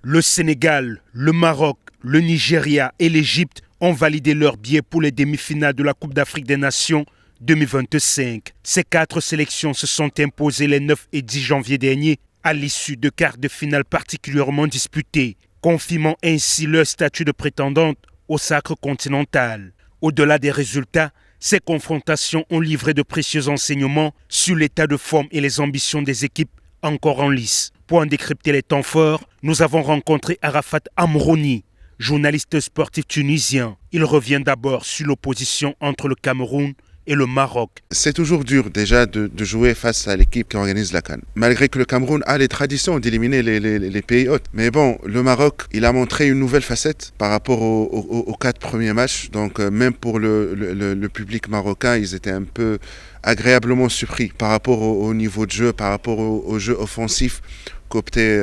Le Sénégal, le Maroc, le Nigeria et l'Égypte ont validé leur billet pour les demi-finales de la Coupe d'Afrique des Nations 2025. Ces 4 sélections se sont imposées les 9 et 10 janvier dernier à l'issue de quarts de finale particulièrement disputés, confirmant ainsi leur statut de prétendante au sacre continental. Au-delà des résultats, ces confrontations ont livré de précieux enseignements sur l'état de forme et les ambitions des équipes encore en lice. Pour en décrypter les temps forts, nous avons rencontré Arafat Amrouni, journaliste sportif tunisien. Il revient d'abord sur l'opposition entre le Cameroun et le Maroc. C'est toujours dur déjà de jouer face à l'équipe qui organise la CAN. Malgré que le Cameroun a les traditions d'éliminer les pays hôtes. Mais bon, le Maroc, il a montré une nouvelle facette par rapport aux 4 premiers matchs. Donc même pour le public marocain, ils étaient un peu agréablement surpris par rapport au niveau de jeu, par rapport au jeu offensif qu'optait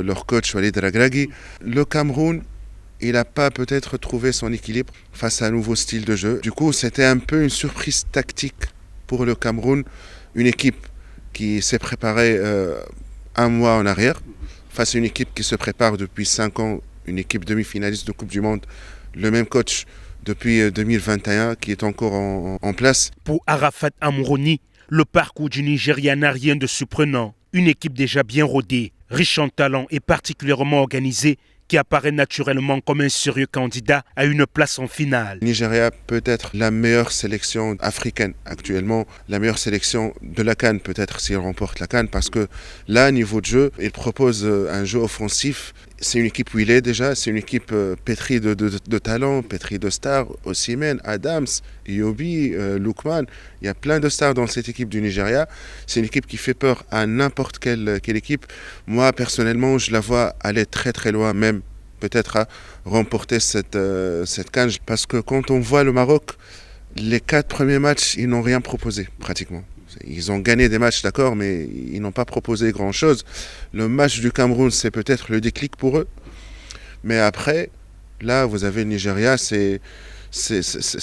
leur coach Walid Regragui. Le Cameroun, il n'a pas peut-être trouvé son équilibre face à un nouveau style de jeu. Du coup, c'était un peu une surprise tactique pour le Cameroun. Une équipe qui s'est préparée un mois en arrière, face à une équipe qui se prépare depuis 5 ans, une équipe demi-finaliste de Coupe du Monde. Le même coach depuis 2021 qui est encore en place. Pour Arafat Amrouni, le parcours du Nigeria n'a rien de surprenant. Une équipe déjà bien rodée, riche en talent et particulièrement organisée, qui apparaît naturellement comme un sérieux candidat à une place en finale. Le Nigeria peut être la meilleure sélection africaine actuellement, la meilleure sélection de la CAN peut-être s'il remporte la CAN, parce que là, niveau de jeu, il propose un jeu offensif. C'est une équipe où il est déjà, c'est une équipe pétrie de talent, pétrie de stars, Osimhen, Adams, Iwobi, Lookman. Il y a plein de stars dans cette équipe du Nigeria. C'est une équipe qui fait peur à n'importe quelle équipe. Moi, personnellement, je la vois aller très très loin, même peut-être à remporter cette CAN. Parce que quand on voit le Maroc, les 4 premiers matchs, ils n'ont rien proposé pratiquement. Ils ont gagné des matchs, d'accord, mais ils n'ont pas proposé grand-chose. Le match du Cameroun, c'est peut-être le déclic pour eux. Mais après, là, vous avez le Nigeria, c'est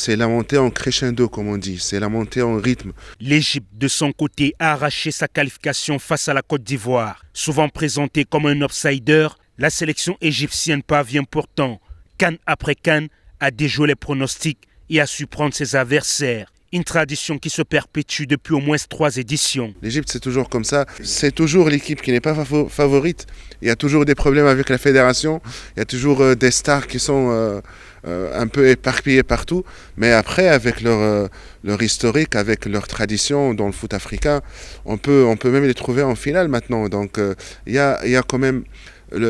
la montée en crescendo, comme on dit. C'est la montée en rythme. L'Égypte, de son côté, a arraché sa qualification face à la Côte d'Ivoire. Souvent présentée comme un outsider, la sélection égyptienne parvient pourtant, CAN après CAN, à déjouer les pronostics et à surprendre ses adversaires. Une tradition qui se perpétue depuis au moins 3 éditions. L'Égypte, c'est toujours comme ça. C'est toujours l'équipe qui n'est pas favorite. Il y a toujours des problèmes avec la fédération. Il y a toujours des stars qui sont un peu éparpillées partout. Mais après, avec leur historique, avec leur tradition dans le foot africain, on peut même les trouver en finale maintenant. Donc il y a quand même...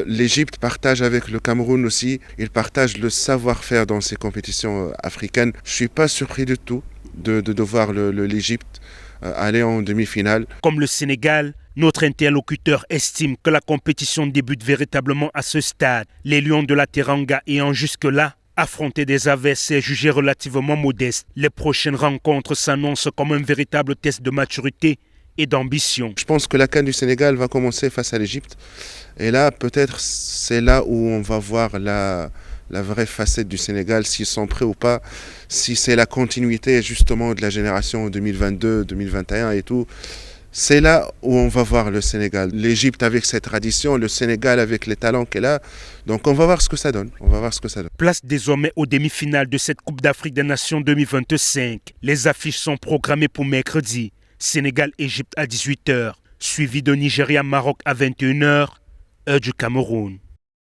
L'Égypte partage avec le Cameroun aussi. Ils partagent le savoir-faire dans ces compétitions africaines. Je ne suis pas surpris du tout de voir l'Égypte aller en demi-finale. Comme le Sénégal, notre interlocuteur estime que la compétition débute véritablement à ce stade. Les Lions de la Teranga ayant jusque-là affronté des adversaires jugés relativement modestes. Les prochaines rencontres s'annoncent comme un véritable test de maturité et d'ambition. Je pense que la CAN du Sénégal va commencer face à l'Égypte. Et là, peut-être, c'est là où on va voir la vraie facette du Sénégal, s'ils sont prêts ou pas, si c'est la continuité justement de la génération 2022, 2021 et tout. C'est là où on va voir le Sénégal. L'Égypte avec ses traditions, le Sénégal avec les talents qu'elle a. Donc on va voir ce que ça donne. Place désormais aux demi-finales de cette Coupe d'Afrique des Nations 2025. Les affiches sont programmées pour mercredi. Sénégal-Égypte à 18h, suivi de Nigeria-Maroc à 21h, heure du Cameroun.